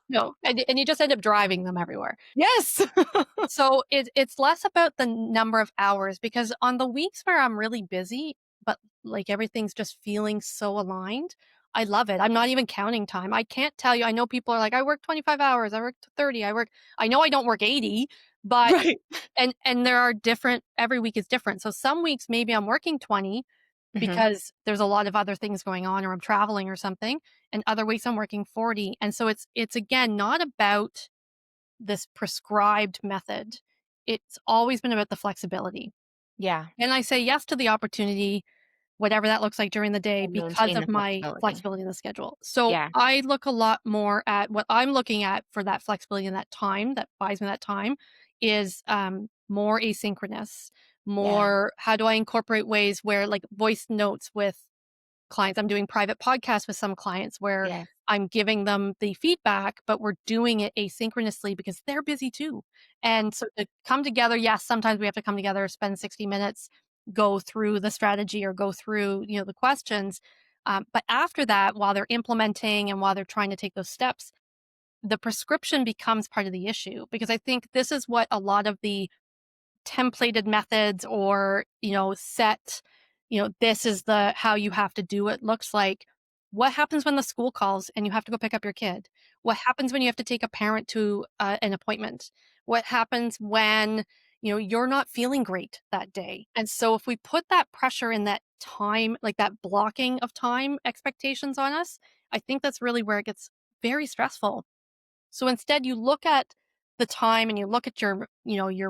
no, and you just end up driving them everywhere. yes. So it's less about the number of hours because on the weeks where I'm really busy, but like everything's just feeling so aligned, I love it. I'm not even counting time. I can't tell you. I know people are like, I work 25 hours, I work 30, I know I don't work 80, but Right. and there are different every week is different. So some weeks maybe I'm working 20 Mhm. because there's a lot of other things going on or I'm traveling or something, and other weeks I'm working 40. And so it's again not about this prescribed method. It's always been about the flexibility. Yeah, And I say yes to the opportunity, whatever that looks like during the day, and because maintain of the my flexibility. flexibility in the schedule. So Yeah, I look a lot more at what I'm looking at for that flexibility and that time that buys me that time is more asynchronous, yeah, more how do I incorporate ways where like voice notes with clients. I'm doing private podcasts with some clients where yes, I'm giving them the feedback, but we're doing it asynchronously because they're busy too. And so to come together, yes, sometimes we have to come together, spend 60 minutes, go through the strategy or go through, the questions. But after that, while they're implementing and while they're trying to take those steps, the prescription becomes part of the issue because I think this is what a lot of the templated methods or, set, this is the how you have to do it looks like. What happens when the school calls and you have to go pick up your kid? What happens when you have to take a parent to an appointment? What happens when, you're not feeling great that day? And so if we put that pressure in that time, like that blocking of time expectations on us, I think that's really where it gets very stressful. So instead, you look at the time and you look at your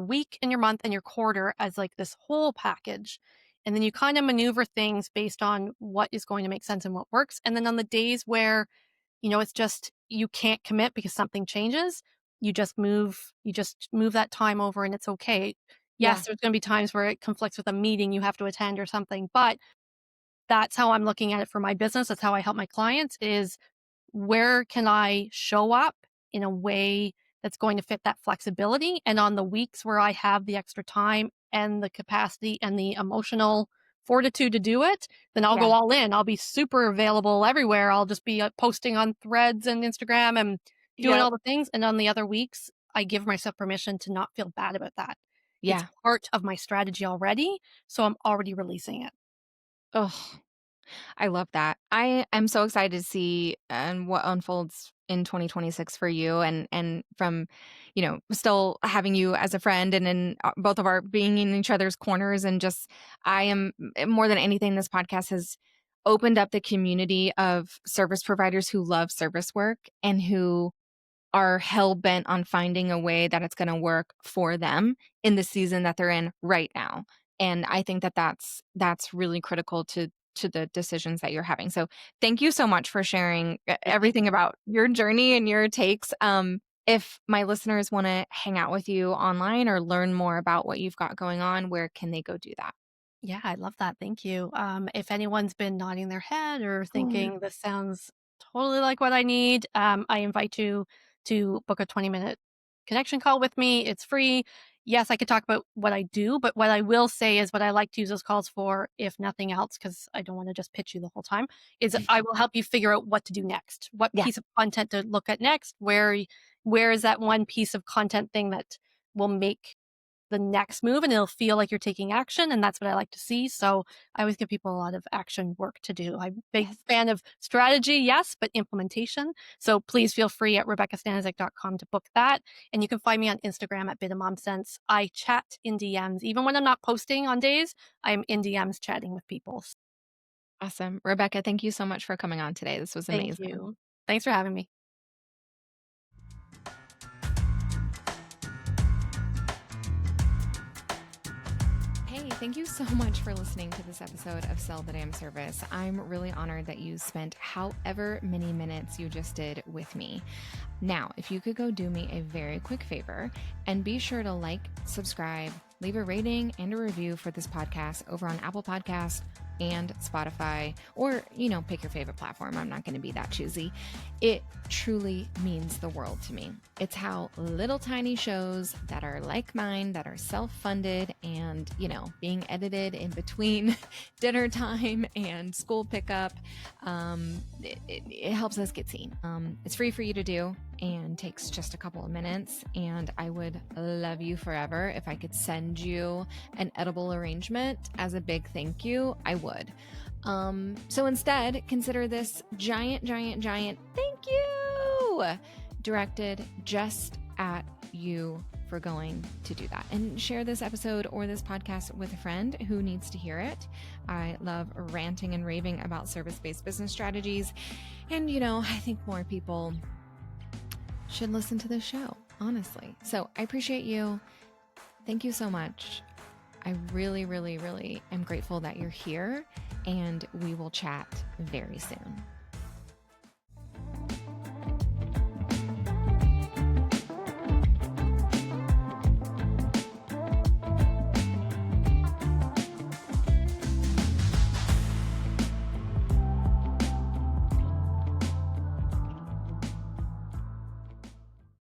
week and your month and your quarter as like this whole package. And then you kind of maneuver things based on what is going to make sense and what works. And then on the days where, it's just you can't commit because something changes, you just move that time over and it's okay. yeah, Yes, there's going to be times where it conflicts with a meeting you have to attend or something, but that's how I'm looking at it for my business. That's how I help my clients is where can I show up in a way that's going to fit that flexibility? And on the weeks where I have the extra time and the capacity and the emotional fortitude to do it, then I'll go yeah, all in. I'll be super available everywhere. I'll just be posting on threads and Instagram and doing yep, all the things. And on the other weeks, I give myself permission to not feel bad about that. It's yeah. part of my strategy already. So I'm already releasing it. Oh, I love that. I am so excited to see and what unfolds in 2026 for you and from, still having you as a friend and in both of our being in each other's corners and just I am more than anything this podcast has opened up the community of service providers who love service work and who are hell bent on finding a way that it's going to work for them in the season that they're in right now. And I think that that's really critical to the decisions that you're having. So thank you so much for sharing Yeah, thank everything you. about your journey and your takes. If my listeners want to hang out with you online or learn more about what you've got going on, where can they go do that? Yeah, I love that. Thank you. If anyone's been nodding their head or Oh, yeah. thinking this sounds totally like what I need, I invite you to book a 20-minute connection call with me. It's free. yes, I could talk about what I do, but what I will say is what I like to use those calls for, if nothing else, because I don't want to just pitch you the whole time, is I will help you figure out what to do next, what Yeah. piece of content to look at next, where is that one piece of content thing that will make the next move and it'll feel like you're taking action. And that's what I like to see. So I always give people a lot of action work to do. I'm a big fan of strategy, yes, but implementation. So please feel free at RebeccaStanisic.com to book that. And you can find me on Instagram at BitofMomSense. I chat in DMs. Even when I'm not posting on days, I'm in DMs chatting with people. Awesome. Rebecca, thank you so much for coming on today. This was Thank amazing. you. Thanks for having me. Hey, thank you so much for listening to this episode of Sell the Damn Service. I'm really honored that you spent however many minutes you just did with me. Now, if you could go do me a very quick favor and be sure to like, subscribe, leave a rating and a review for this podcast over on Apple Podcasts and Spotify, or, pick your favorite platform. I'm not going to be that choosy. It truly means the world to me. It's how little tiny shows that are like mine, that are self-funded and, being edited in between dinner time and school pickup, it helps us get seen. It's free for you to do and takes just a couple of minutes. And I would love you forever. If I could send you an edible arrangement as a big thank you, I would. So instead, consider this giant thank you directed just at you for going to do that. And share this episode or this podcast with a friend who needs to hear it. I love ranting and raving about service-based business strategies. And, I think more people should listen to this show, honestly. So I appreciate you. Thank you so much. I really, really, really am grateful that you're here, and we will chat very soon.